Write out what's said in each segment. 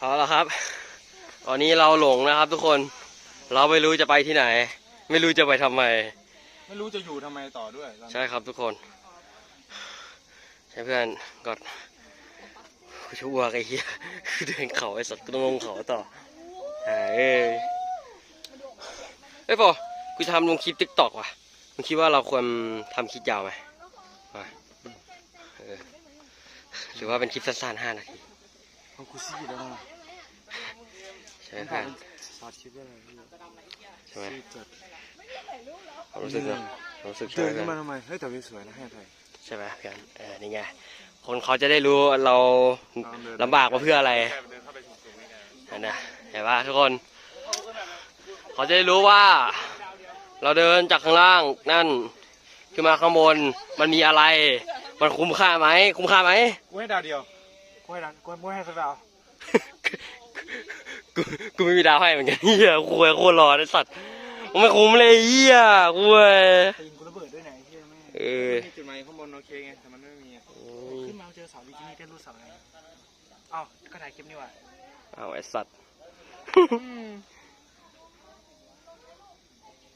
เอาละครับตอนนี้เราหลงนะครับทุกคนเราไม่รู้จะไปที่ไหนไม่รู้จะไปทำไมไม่รู้จะอยู่ทำไมต่อด้วยใช่ครับทุกคนใช่เพื่อนกดกูชั่วไอ้เหี้ยเดินเขาไอ้สัตว์กูต้องลงเขาต่อเอ้ยปอกูจะทำลงคลิปติ๊กต็อกว่ะมึงคิดว่าเราควรทำคลิปยาวไหมหรือว่าเป็นคลิปสั้นๆ5 นาทีเอากูซี่แล้วใช่เพื่อนสอดคลิปได้เลยใช่ไหมความรู้สึกเนอะรู้สึกใช่เดิไหมนขึ้นมาทำไมเฮ้ยแต่วิวสวยนะให้ไทยใช่ไหมเพื่อนนี่ไงคนเขาจะได้รู้เราลำบากมาเพื่ออะไรนะเห็นป่ะทุกคนเขาจะได้รู้ว่าเราเดินจากข้างล่างนั่นขึ้นมาข้างบนมันมีอะไรมันคุ้มค่าไหมกูให้ดาวเดียวกูให้สักดาวกูไม่มีดาวให้เหมือนกันเฮียกูโคตรรอไอ้สัตว์มันไม่คุ้มเลยเฮียกูตีนกูระเบิดด้วยไหนเฮียแม่มีจุดหมายข้างบนโอเคไงแต่มันไม่มีขึ้นมาเจอเสาดิจินี่ก็รู้เสาไงเอ้าก็ถ่ายคลิปนี่ว่ะเอาไอ้สัตว์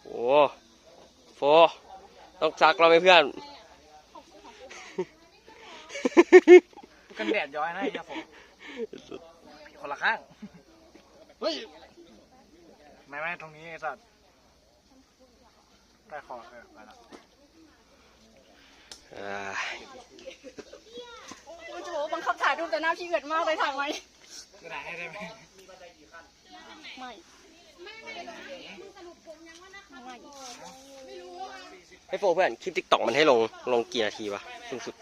โอ้โฟต้องซักเราไหมเพื่อนกันแดดย้อยนะไอ้ยาผมคนละข้างเฮ้ยไม่ตรงนี้ไอ้สัตว์ใต้คอไปแล้วกูจะบอกว่าบังคับถ่ายรูปแต่หน้าพี่เกิดมากเลยถ่ายไหมจะถ่ายให้ได้ไหมไม่ให้โฟเพื่อนคลิปติ๊กต็อกมันให้ลงกี่นาทีวะสูงสุด